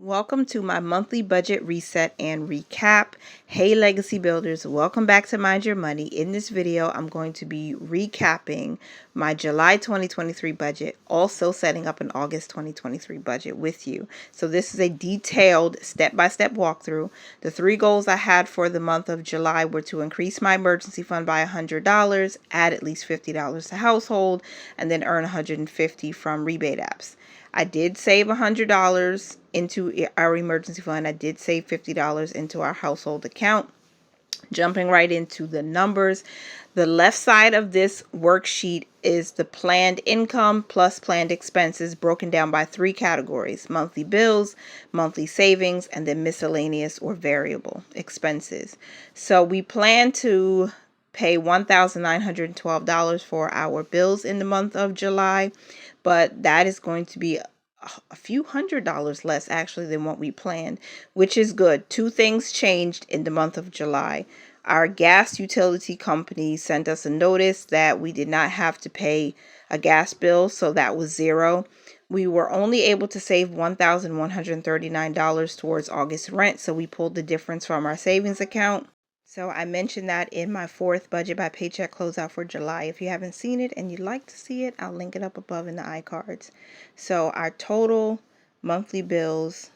Welcome to my monthly budget reset and recap. Hey legacy builders, welcome back to Mind Your Money. In this video, I'm going to be recapping my July 2023 budget, also setting up an August 2023 budget with you. So this is a detailed step-by-step walkthrough. The three goals I had for the month of July were to increase my emergency fund by $100, add at least $50 to household, and then earn $150 from rebate apps. I did save $100 into our emergency fund. I did save $50 into our household account. Jumping right into the numbers. The left side of this worksheet is the planned income plus planned expenses broken down by three categories: monthly bills, monthly savings, and then miscellaneous or variable expenses. So we plan to pay $1,912 for our bills in the month of July, but that is going to be a few $100 less actually than what we planned, which is good. Two things changed in the month of July. Our gas utility company sent us a notice that we did not have to pay a gas bill, so that was zero. We were only able to save $1,139 towards August rent, so we pulled the difference from our savings account. So I mentioned that in my fourth budget by paycheck closeout for July. If you haven't seen it and you'd like to see it, I'll link it up above in the iCards. So our total monthly bills,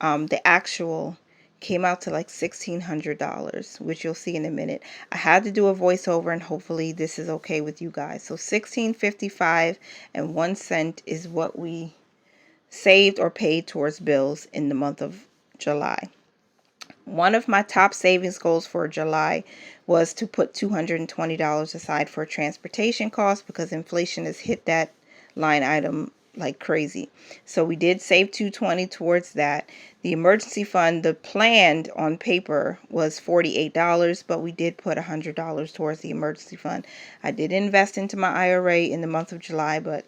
the actual, came out to like $1,600, which you'll see in a minute. I had to do a voiceover, and hopefully this is okay with you guys. So $1,655 and 1 cent is what we saved or paid towards bills in the month of July. One of my top savings goals for July was to put $220 aside for transportation costs because inflation has hit that line item like crazy. So we did save $220 towards that. The emergency fund, the planned on paper was $48, but we did put $100 towards the emergency fund. I did invest into my IRA in the month of July, but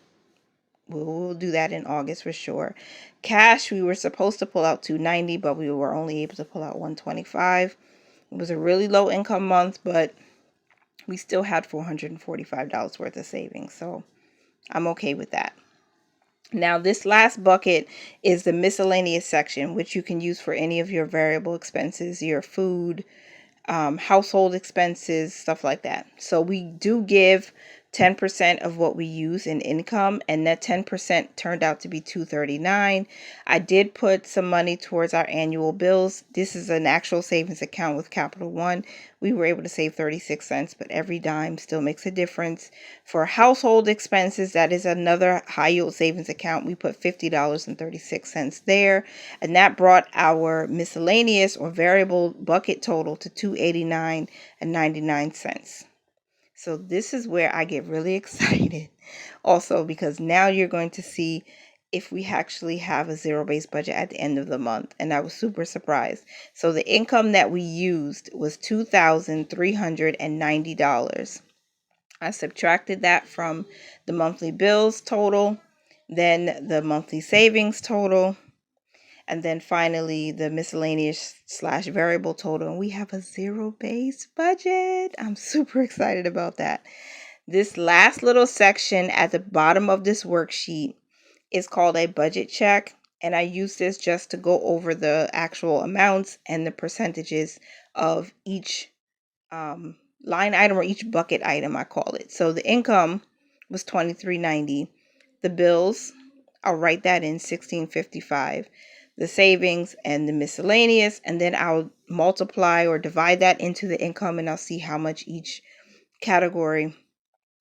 we'll do that in August for sure. Cash, we were supposed to pull out $290, but we were only able to pull out $125. It was a really low income month, but we still had $445 worth of savings, so I'm okay with that. Now, this last bucket is the miscellaneous section, which you can use for any of your variable expenses, your food, household expenses, stuff like that. So we do give 10% of what we use in income, and that 10% turned out to be $239. I did put some money towards our annual bills. This is an actual savings account with Capital One. We were able to save 36 cents, but every dime still makes a difference. For household expenses, that is another high yield savings account. We put $50.36 there, and that brought our miscellaneous or variable bucket total to $289.99. So this is where I get really excited also, because now you're going to see if we actually have a zero-based budget at the end of the month. And I was super surprised. So the income that we used was $2,390. I subtracted that from the monthly bills total, then the monthly savings total, and then finally the miscellaneous / variable total. And we have a zero-based budget. I'm super excited about that. This last little section at the bottom of this worksheet is called a budget check. And I use this just to go over the actual amounts and the percentages of each line item or each bucket item, I call it. So the income was $23.90. The bills, I'll write that in $16.55. The savings and the miscellaneous, and then I'll multiply or divide that into the income, and I'll see how much each category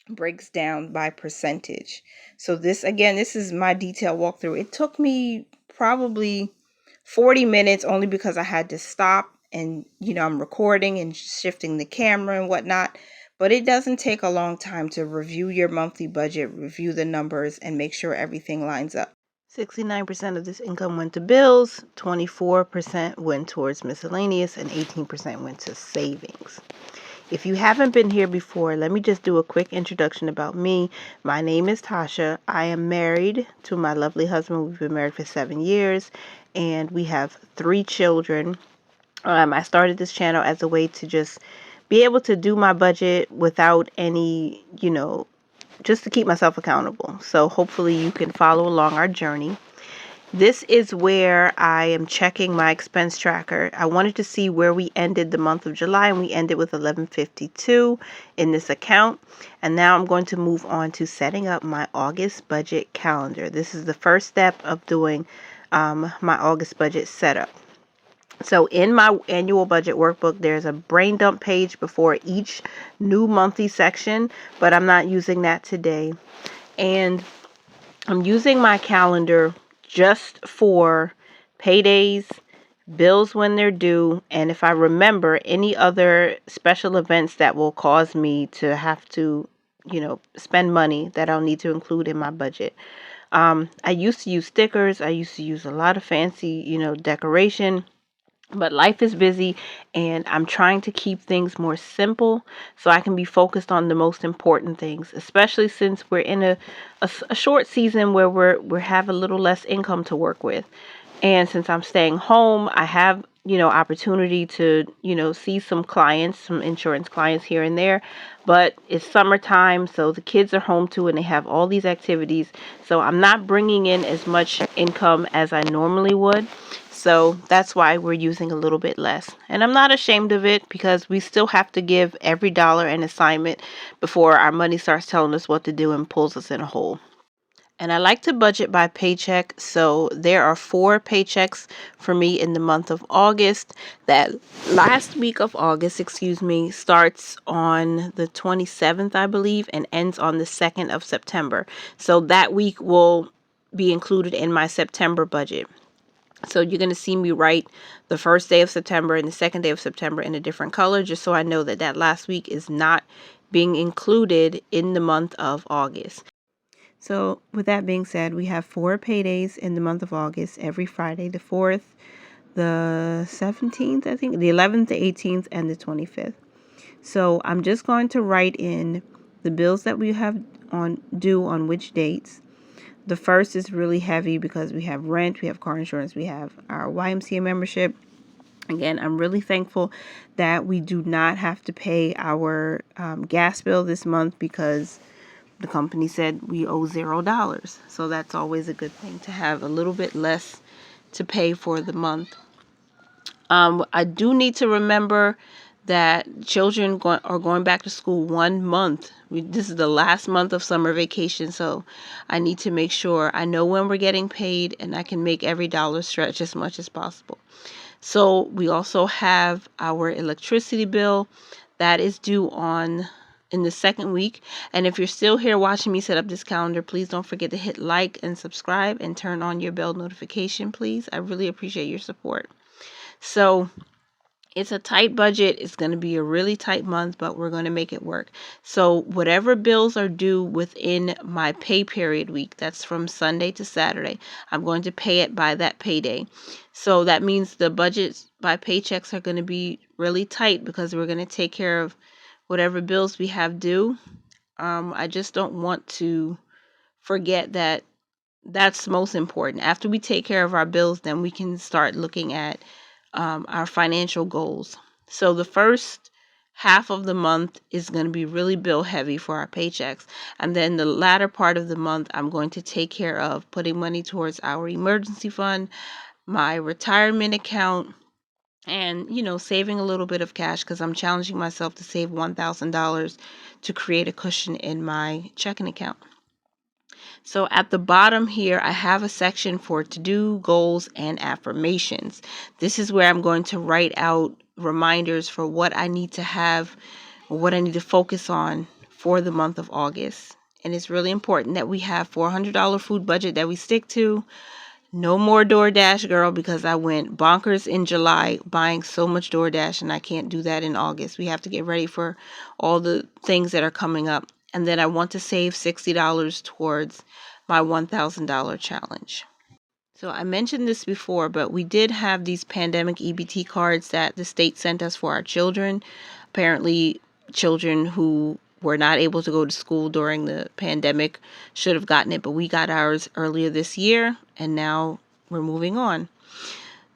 breaks down by percentage. So this is my detailed walkthrough. It took me probably 40 minutes only because I had to stop and, I'm recording and shifting the camera and whatnot. But it doesn't take a long time to review your monthly budget, review the numbers, and make sure everything lines up. 69% of this income went to bills, 24% went towards miscellaneous, and 18% went to savings. If you haven't been here before, let me just do a quick introduction about me. My name is Tasha. I am married to my lovely husband. We've been married for 7 years, and we have 3 children. I started this channel as a way to just be able to do my budget without any, just to keep myself accountable. So hopefully you can follow along our journey. This is where I am checking my expense tracker. I wanted to see where we ended the month of July, and we ended with $11.52 in this account. And now I'm going to move on to setting up my August budget calendar. This is the first step of doing my August budget setup. So in my annual budget workbook, there's a brain dump page before each new monthly section, but I'm not using that today. And I'm using my calendar just for paydays, bills when they're due, and if I remember any other special events that will cause me to have to, spend money that I'll need to include in my budget. I used to use stickers. I used to use a lot of fancy, decoration. But life is busy, and I'm trying to keep things more simple so I can be focused on the most important things, especially since we're in a short season where we have a little less income to work with. And since I'm staying home, I have, opportunity to, see some clients, some insurance clients here and there. But it's summertime, so the kids are home too, and they have all these activities. So I'm not bringing in as much income as I normally would. So that's why we're using a little bit less. And I'm not ashamed of it because we still have to give every dollar an assignment before our money starts telling us what to do and pulls us in a hole. And I like to budget by paycheck. So there are 4 paychecks for me in the month of August. That last week of August, starts on the 27th, I believe, and ends on the 2nd of September. So that week will be included in my September budget. So you're going to see me write the first day of September and the second day of September in a different color, just so I know that that last week is not being included in the month of August. So with that being said, we have 4 paydays in the month of August, every Friday, the 4th, the 17th, I think, the 11th, the 18th, and the 25th. So I'm just going to write in the bills that we have due on which dates. The first is really heavy because we have rent, we have car insurance, we have our YMCA membership. Again, I'm really thankful that we do not have to pay our gas bill this month because the company said we owe $0. So that's always a good thing to have a little bit less to pay for the month. I do need to remember that children are going back to school 1 month. This is the last month of summer vacation, so I need to make sure I know when we're getting paid and I can make every dollar stretch as much as possible. So we also have our electricity bill that is due in the second week. And if you're still here watching me set up this calendar, please don't forget to hit like and subscribe and turn on your bell notification, please. I really appreciate your support. So it's a tight budget. It's going to be a really tight month, but we're going to make it work. So whatever bills are due within my pay period week, that's from Sunday to Saturday, I'm going to pay it by that payday. So that means the budgets by paychecks are going to be really tight because we're going to take care of whatever bills we have due. I just don't want to forget that that's most important. After we take care of our bills, then we can start looking at our financial goals. So the first half of the month is going to be really bill heavy for our paychecks. And then the latter part of the month, I'm going to take care of putting money towards our emergency fund, my retirement account, and, saving a little bit of cash because I'm challenging myself to save $1,000 to create a cushion in my checking account. So at the bottom here, I have a section for to-do, goals, and affirmations. This is where I'm going to write out reminders for what I need to have or what I need to focus on for the month of August. And it's really important that we have $400 food budget that we stick to. No more DoorDash, girl, because I went bonkers in July buying so much DoorDash, and I can't do that in August. We have to get ready for all the things that are coming up. And then I want to save $60 towards my $1,000 challenge. So I mentioned this before, but we did have these pandemic EBT cards that the state sent us for our children. Apparently, children who were not able to go to school during the pandemic should have gotten it, but we got ours earlier this year, and now we're moving on.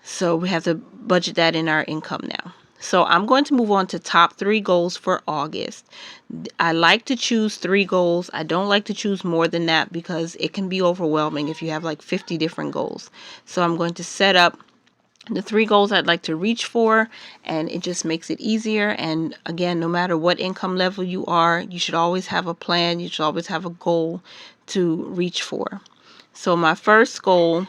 So we have to budget that in our income now. So I'm going to move on to top 3 goals for August. I like to choose 3 goals. I don't like to choose more than that because it can be overwhelming if you have like 50 different goals. So I'm going to set up the 3 goals I'd like to reach for, and it just makes it easier. And again, no matter what income level you are, you should always have a plan. You should always have a goal to reach for. So my first goal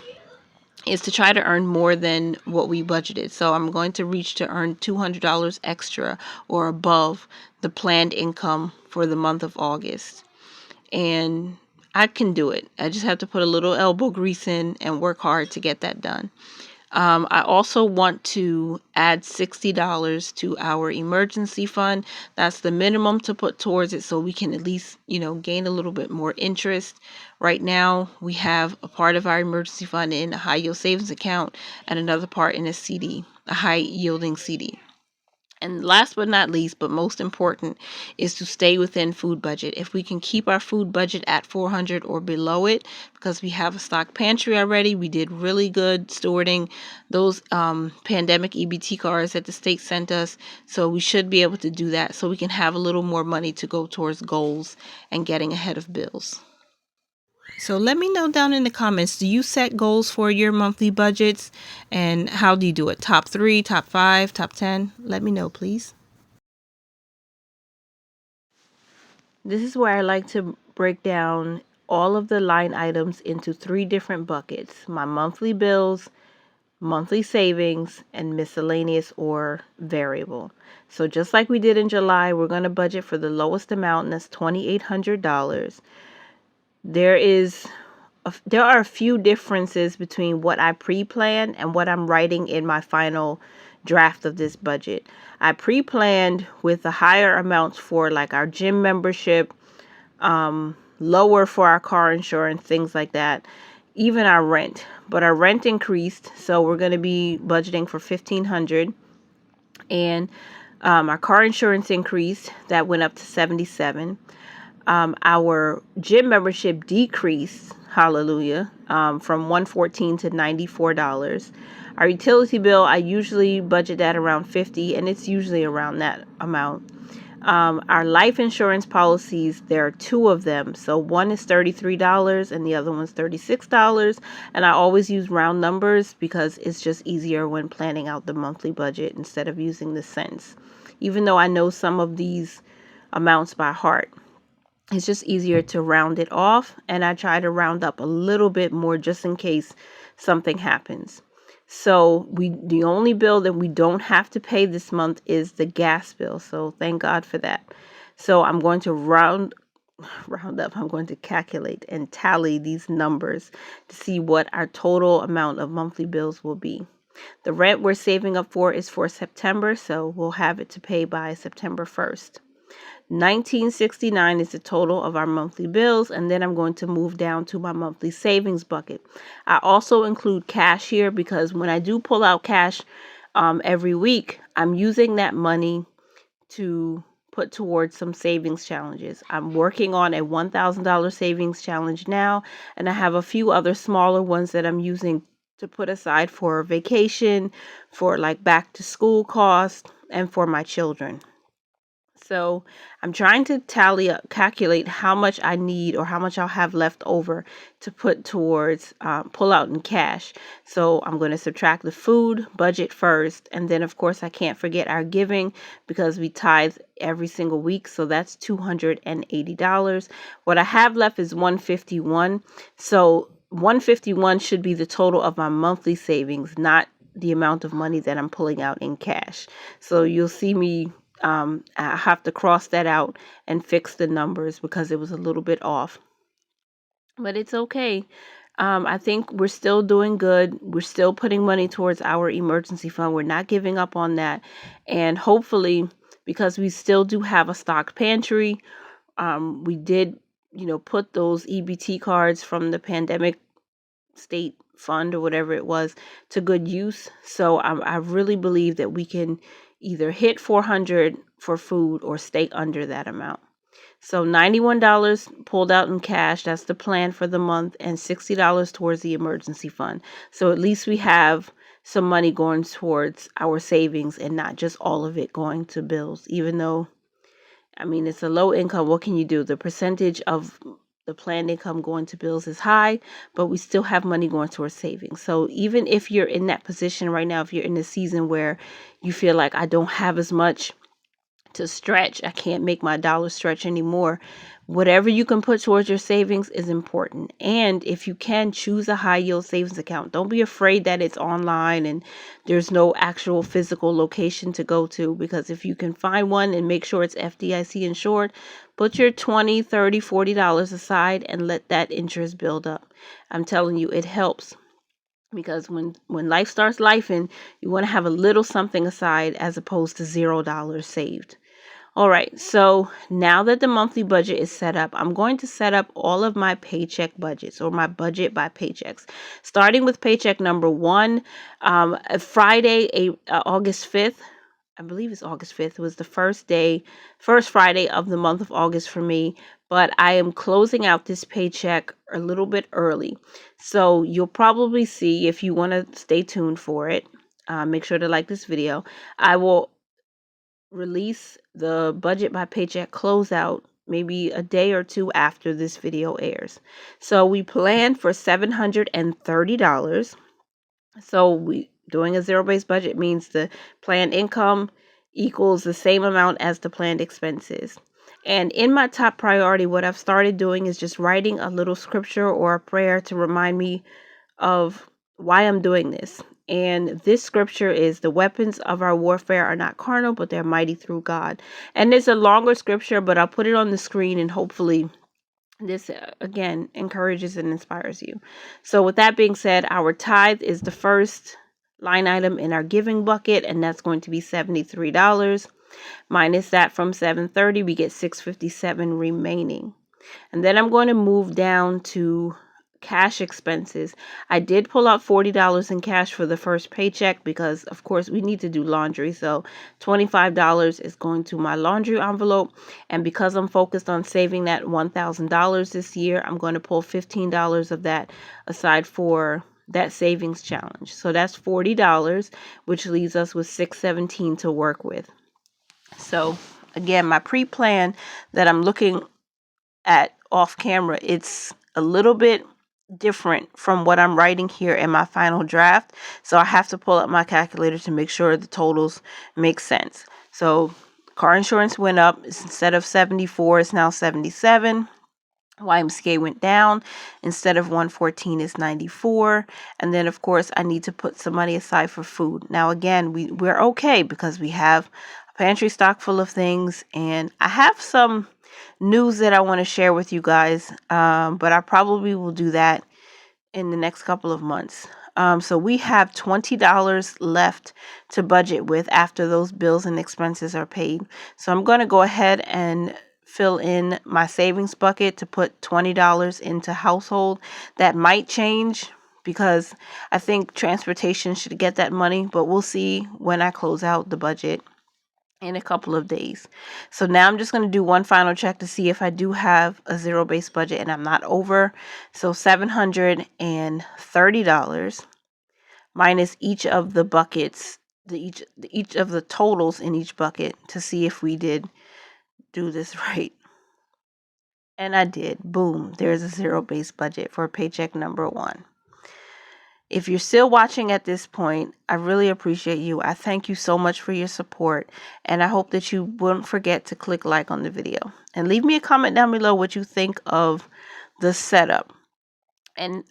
is to try to earn more than what we budgeted. So I'm going to reach to earn $200 extra or above the planned income for the month of August. And I can do it. I just have to put a little elbow grease in and work hard to get that done. I also want to add $60 to our emergency fund. That's the minimum to put towards it so we can at least, gain a little bit more interest. Right now, we have a part of our emergency fund in a high yield savings account and another part in a CD, a high yielding CD. And last but not least, but most important, is to stay within food budget. If we can keep our food budget at 400 or below it, because we have a stock pantry already, we did really good stewarding those pandemic EBT cards that the state sent us. So we should be able to do that so we can have a little more money to go towards goals and getting ahead of bills. So let me know down in the comments, do you set goals for your monthly budgets, and how do you do it? Top 3, top 5, top 10? Let me know, please. This is where I like to break down all of the line items into 3 different buckets: my monthly bills, monthly savings, and miscellaneous or variable. So just like we did in July, we're going to budget for the lowest amount, and that's $2,800. There are a few differences between what I pre-planned and what I'm writing in my final draft of this budget. I pre-planned with the higher amounts for like our gym membership, lower for our car insurance, things like that, even our rent. But our rent increased, so we're going to be budgeting for $1,500, and our car insurance increased. That went up to $77. Our gym membership decreased, hallelujah, from $114 to $94. Our utility bill, I usually budget that around $50, and it's usually around that amount. Our life insurance policies, there are 2 of them. So one is $33 and the other one's $36. And I always use round numbers because it's just easier when planning out the monthly budget instead of using the cents. Even though I know some of these amounts by heart, it's just easier to round it off, and I try to round up a little bit more just in case something happens. So the only bill that we don't have to pay this month is the gas bill. So thank God for that. So I'm going to round up. I'm going to calculate and tally these numbers to see what our total amount of monthly bills will be. The rent we're saving up for is for September, so we'll have it to pay by September 1st. $19.69 is the total of our monthly bills, and then I'm going to move down to my monthly savings bucket. I also include cash here because when I do pull out cash every week, I'm using that money to put towards some savings challenges. I'm working on a $1,000 savings challenge now, and I have a few other smaller ones that I'm using to put aside for vacation, for like back to school costs, and for my children. So I'm trying to calculate how much I need or how much I'll have left over to put towards pull out in cash. So I'm going to subtract the food budget first. And then, of course, I can't forget our giving because we tithe every single week. So that's $280. What I have left is $151. So $151 should be the total of my monthly savings, not the amount of money that I'm pulling out in cash. So you'll see me I have to cross that out and fix the numbers because it was a little bit off. But it's okay. I think we're still doing good. We're still putting money towards our emergency fund. We're not giving up on that. And hopefully, because we still do have a stock pantry, we did, put those EBT cards from the pandemic state fund or whatever it was to good use. So I really believe that we can either hit 400 for food or stay under that amount. So $91 pulled out in cash, that's the plan for the month, and $60 towards the emergency fund. So at least we have some money going towards our savings and not just all of it going to bills. Even though, I mean, it's a low income, what can you do? The percentage of the planned income going to bills is high, but we still have money going towards savings. So even if you're in that position right now, if you're in a season where you feel like I don't have as much to stretch, I can't make my dollar stretch anymore, whatever you can put towards your savings is important. And if you can, choose a high yield savings account. Don't be afraid that it's online and there's no actual physical location to go to, because if you can find one and make sure it's FDIC insured, put your $20, $30, $40 aside and let that interest build up. I'm telling you, it helps. Because when life starts life, and you want to have a little something aside as opposed to $0 saved. All right, so now that the monthly budget is set up, I'm going to set up all of my paycheck budgets, or my budget by paychecks. Starting with paycheck number 1, Friday, August 5th, I believe it's August 5th, was the first Friday of the month of August for me, but I am closing out this paycheck a little bit early. So you'll probably see, if you want to stay tuned for it, make sure to like this video. I will release the budget by paycheck closeout maybe a day or two after this video airs. So we planned for $730. So we doing a zero-based budget means the planned income equals the same amount as the planned expenses. And in my top priority, what I've started doing is just writing a little scripture or a prayer to remind me of why I'm doing this. And this scripture is, the weapons of our warfare are not carnal, but they're mighty through God. And it's a longer scripture, but I'll put it on the screen, and hopefully this again encourages and inspires you. So with that being said, our tithe is the first line item in our giving bucket, and that's going to be $73. Minus that from 730, we get 657 remaining. And then I'm going to move down to cash expenses. I did pull out $40 in cash for the first paycheck because, of course, we need to do laundry. So $25 is going to my laundry envelope. And because I'm focused on saving that $1,000 this year, I'm going to pull $15 of that aside for that savings challenge. So that's $40, which leaves us with $617 to work with. So again, my pre-plan that I'm looking at off camera, it's a little bit different from what I'm writing here in my final draft. So I have to pull up my calculator to make sure the totals make sense. So car insurance went up. Instead of 74, it's now 77. YMCA went down. Instead of 114, it's 94. And then, of course, I need to put some money aside for food. Now, again, we're okay because we have a pantry stock full of things. And I have some news that I want to share with you guys, but I probably will do that in the next couple of months. So we have $20 left to budget with after those bills and expenses are paid. So I'm going to go ahead and fill in my savings bucket to put $20 into household. That might change because I think transportation should get that money, but we'll see when I close out the budget in a couple of days. So now I'm just going to do one final check to see if I do have a zero-based budget and I'm not over. So $730 minus each of the buckets, each of the totals in each bucket, to see if we did do this right. And I did. Boom. There's a zero-based budget for paycheck number 1. If you're still watching at this point, I really appreciate you. I thank you so much for your support, and I hope that you won't forget to click like on the video and leave me a comment down below what you think of the setup. And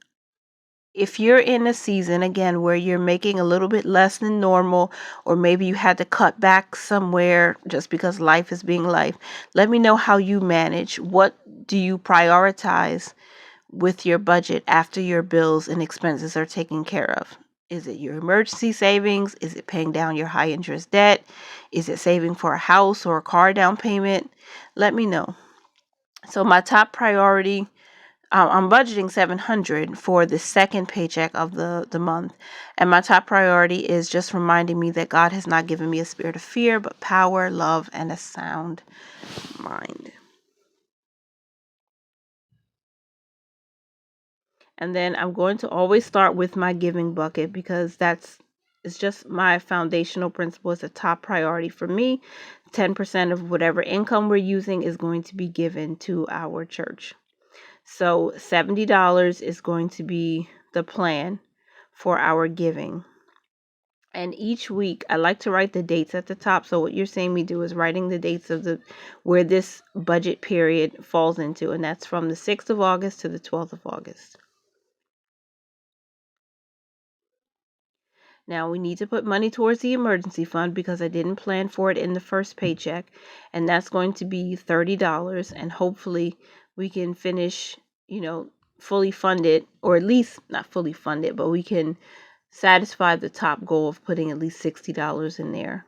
if you're in a season, again, where you're making a little bit less than normal, or maybe you had to cut back somewhere just because life is being life, let me know how you manage. What do you prioritize with your budget after your bills and expenses are taken care of? Is it your emergency savings? Is it paying down your high interest debt? Is it saving for a house or a car down payment? Let me know. So my top priority, I'm budgeting $700 for the second paycheck of the month. And my top priority is just reminding me that God has not given me a spirit of fear, but power, love, and a sound mind. And then I'm going to always start with my giving bucket because that's It's just my foundational principle. Is a top priority for me. 10% of whatever income we're using is going to be given to our church. So $70 is going to be the plan for our giving. And each week I like to write the dates at the top. So what you're seeing me do is writing the dates of where this budget period falls into, and that's from the 6th of August to the 12th of August. Now we need to put money towards the emergency fund because I didn't plan for it in the first paycheck, and that's going to be $30, and hopefully we can finish, fully fund it, or at least not fully fund it, but we can satisfy the top goal of putting at least $60 in there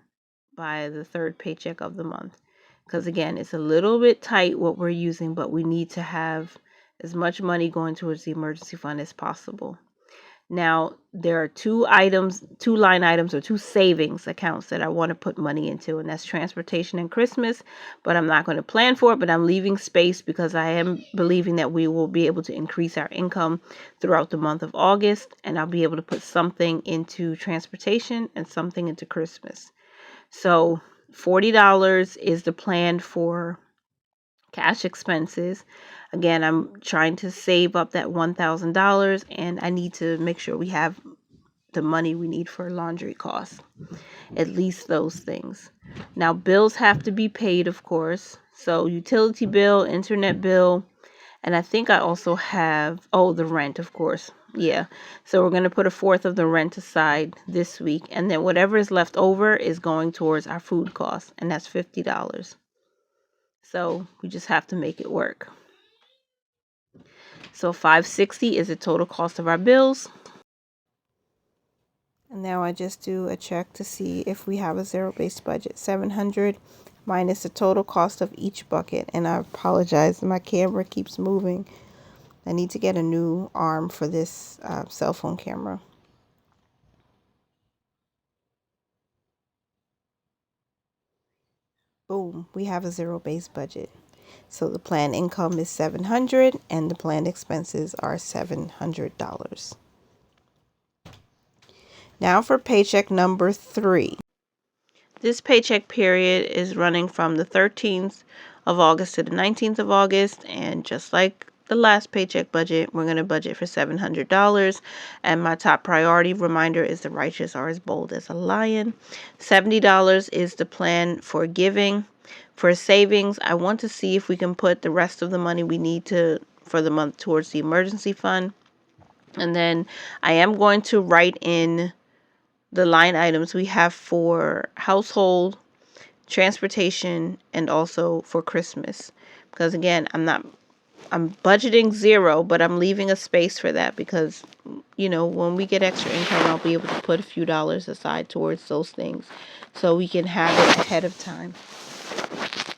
by the third paycheck of the month. Because again, it's a little bit tight what we're using, but we need to have as much money going towards the emergency fund as possible. Now, there are two line items or two savings accounts that I want to put money into, and that's transportation and Christmas, but I'm not going to plan for it, but I'm leaving space because I am believing that we will be able to increase our income throughout the month of August, and I'll be able to put something into transportation and something into Christmas. So $40 is the plan for cash expenses. Again, I'm trying to save up that $1,000, and I need to make sure we have the money we need for laundry costs. At least those things. Now, bills have to be paid, of course. So utility bill, internet bill, and I think I also have, the rent, of course. Yeah. So we're going to put a fourth of the rent aside this week, and then whatever is left over is going towards our food costs, and that's $50. So we just have to make it work. So $560 is the total cost of our bills. And now I just do a check to see if we have a zero-based budget. $700 minus the total cost of each bucket. And I apologize, my camera keeps moving. I need to get a new arm for this cell phone camera. Boom, we have a zero-based budget. So the planned income is $700 and the planned expenses are $700. Now for paycheck number 3. This paycheck period is running from the 13th of August to the 19th of August, and just like the last paycheck budget, we're going to budget for $700, and my top priority reminder is the righteous are as bold as a lion. $70 is the plan for giving. For savings, I want to see if we can put the rest of the money we need for the month towards the emergency fund. And then I am going to write in the line items we have for household, transportation, and also for Christmas. Because again, I'm budgeting zero, but I'm leaving a space for that because, when we get extra income, I'll be able to put a few dollars aside towards those things so we can have it ahead of time.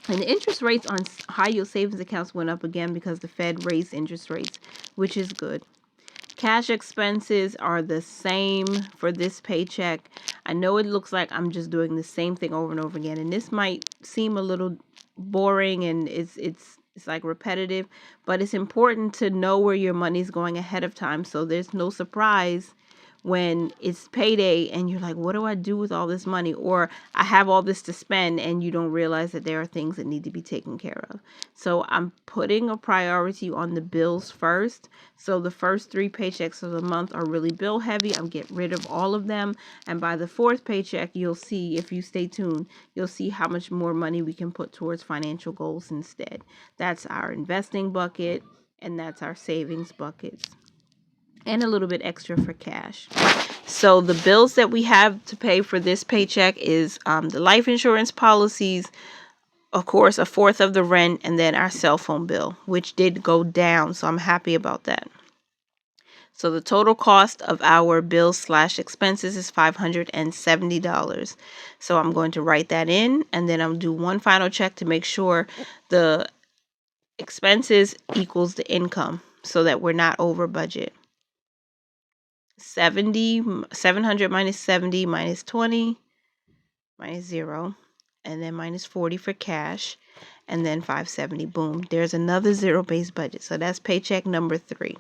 And the interest rates on high yield savings accounts went up again because the Fed raised interest rates, which is good. Cash expenses are the same for this paycheck. I know it looks like I'm just doing the same thing over and over again, and this might seem a little boring and it's like repetitive, but it's important to know where your money's going ahead of time so there's no surprise when it's payday and you're like, what do I do with all this money? Or I have all this to spend and you don't realize that there are things that need to be taken care of. So I'm putting a priority on the bills first. So the first 3 paychecks of the month are really bill heavy. I'm getting rid of all of them. And by the 4th paycheck, you'll see, if you stay tuned, you'll see how much more money we can put towards financial goals instead. That's our investing bucket and that's our savings buckets. And a little bit extra for cash. So the bills that we have to pay for this paycheck is the life insurance policies, of course, a fourth of the rent, and then our cell phone bill, which did go down. So I'm happy about that. So the total cost of our bills/expenses is $570. So I'm going to write that in, and then I'll do one final check to make sure the expenses equals the income so that we're not over budget. 700 minus 70 minus 20 minus 0, and then minus 40 for cash, and then 570. Boom, there's another zero-based budget. So that's paycheck number 3.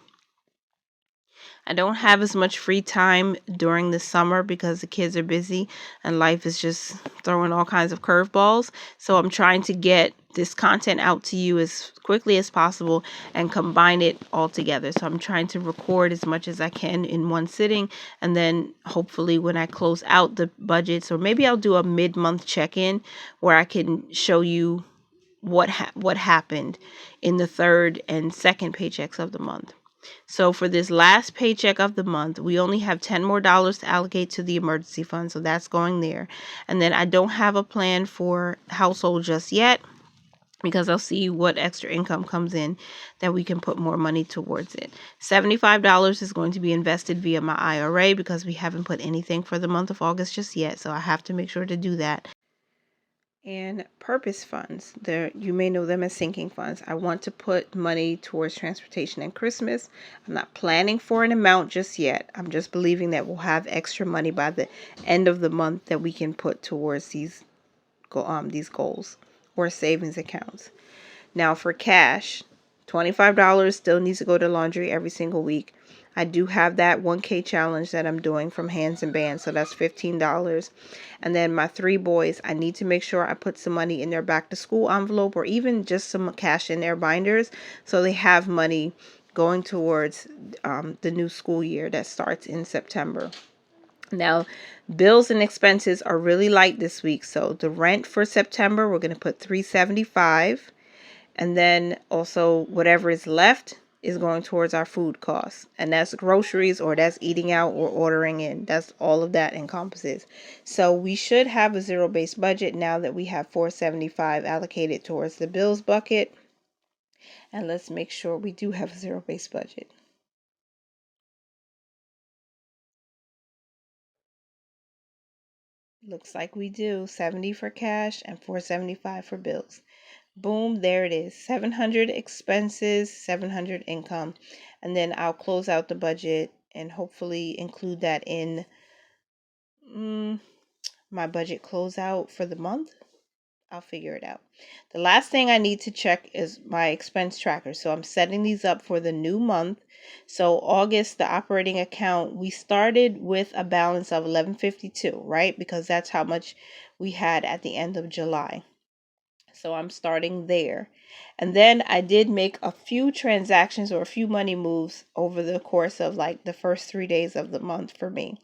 I don't have as much free time during the summer because the kids are busy and life is just throwing all kinds of curveballs. So I'm trying to get this content out to you as quickly as possible and combine it all together. So I'm trying to record as much as I can in one sitting, and then hopefully when I close out the budgets, or maybe I'll do a mid-month check-in where I can show you what happened in the third and second paychecks of the month. So for this last paycheck of the month, we only have $10 more to allocate to the emergency fund. So that's going there. And then I don't have a plan for household just yet because I'll see what extra income comes in that we can put more money towards it. $75 is going to be invested via my IRA because we haven't put anything for the month of August just yet. So I have to make sure to do that. And purpose funds, you may know them as sinking funds. I want to put money towards transportation and Christmas. I'm not planning for an amount just yet. I'm just believing that we'll have extra money by the end of the month that we can put towards these goals or savings accounts. Now for cash, $25 still needs to go to laundry every single week. I do have that 1K challenge that I'm doing from Hands and Bands, so that's $15. And then my 3 boys, I need to make sure I put some money in their back to school envelope or even just some cash in their binders so they have money going towards the new school year that starts in September. Now, bills and expenses are really light this week. So the rent for September, we're going to put $375. And then also whatever is left is going towards our food costs. And that's groceries or that's eating out or ordering in. That's all of that encompasses. So we should have a zero-based budget now that we have $475 allocated towards the bills bucket. And let's make sure we do have a zero-based budget. Looks like we do. 70 for cash and 475 for bills. Boom, there it is. 700 expenses, 700 income. And then I'll close out the budget and hopefully include that in my budget closeout for the month. I'll figure it out. The last thing I need to check is my expense tracker. So I'm setting these up for the new month. So August, the operating account, we started with a balance of $11.52, right? Because that's how much we had at the end of July. So I'm starting there. And then I did make a few transactions or a few money moves over the course of like the first 3 days of the month for me.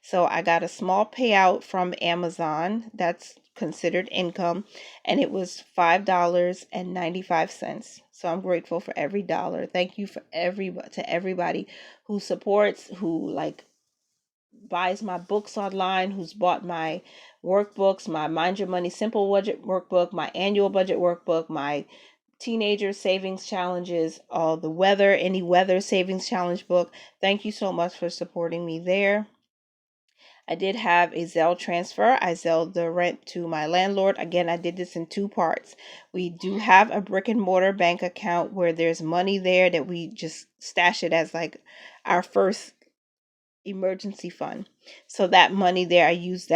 So I got a small payout from Amazon that's considered income, and it was $5.95. So I'm grateful for every dollar. Thank you to everybody who supports, who like buys my books online, who's bought my workbooks, my Mind Your Money Simple Budget workbook, my annual budget workbook, my teenager savings challenges, all the any weather savings challenge book. Thank you so much for supporting me there. I did have a Zelle transfer. I Zelled the rent to my landlord. Again, I did this in 2 parts. We do have a brick and mortar bank account where there's money there that we just stash it as like our first emergency fund. So that money there, I used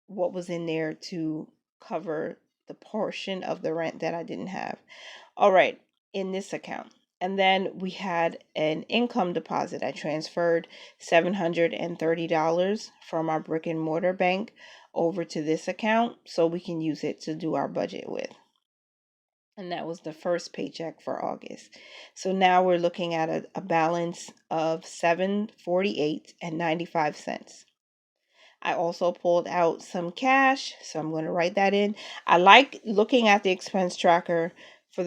what was in there to cover the portion of the rent that I didn't have. All right, in this account. And then we had an income deposit. I transferred $730 from our brick and mortar bank over to this account so we can use it to do our budget with. And that was the first paycheck for August. So now we're looking at a balance of $748.95. I also pulled out some cash, so I'm going to write that in. I like looking at the expense tracker for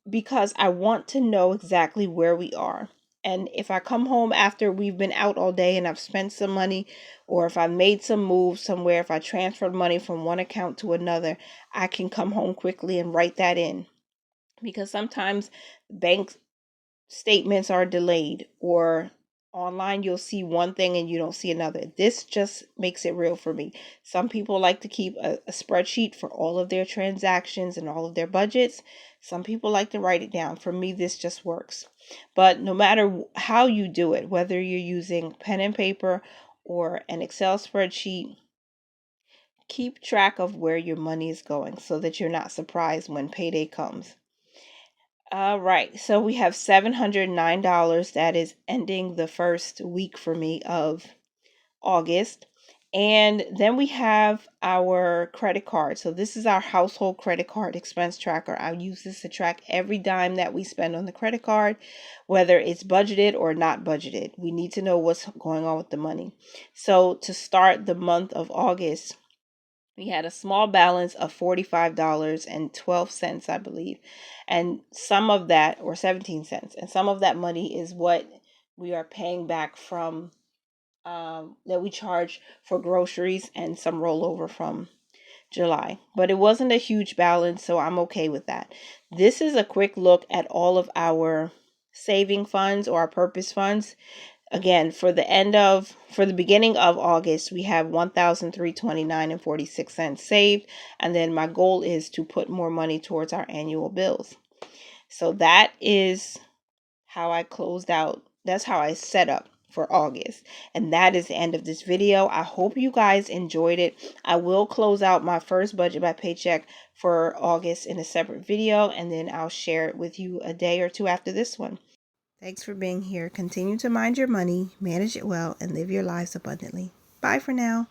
because I want to know exactly where we are. And if I come home after we've been out all day and I've spent some money, or if I made some moves somewhere, if I transferred money from one account to another, I can come home quickly and write that in. Because sometimes bank statements are delayed, or online you'll see one thing and you don't see another. This just makes it real for me. Some people like to keep a spreadsheet for all of their transactions and all of their budgets. Some people like to write it down. For me, this just works. But no matter how you do it, whether you're using pen and paper or an Excel spreadsheet, keep track of where your money is going so that you're not surprised when payday comes. All right, so we have $709 that is ending the first week for me of August. And then we have our credit card. So this is our household credit card expense tracker. I use this to track every dime that we spend on the credit card, whether it's budgeted or not budgeted. We need to know what's going on with the money. So to start the month of August, we had a small balance of $45.12, I believe. And some of that, or 17 cents, and some of that money is what we are paying back from that we charge for groceries and some rollover from July. But it wasn't a huge balance, so I'm okay with that. This is a quick look at all of our saving funds or our purpose funds. Again, for the beginning of August, we have 1,329 and 46 cents saved, and then my goal is to put more money towards our annual bills. So that is how I closed out. That's how I set up for August. And that is the end of this video. I hope you guys enjoyed it. I will close out my first budget by paycheck for August in a separate video, and then I'll share it with you a day or two after this one. Thanks for being here. Continue to mind your money, manage it well, and live your lives abundantly. Bye for now.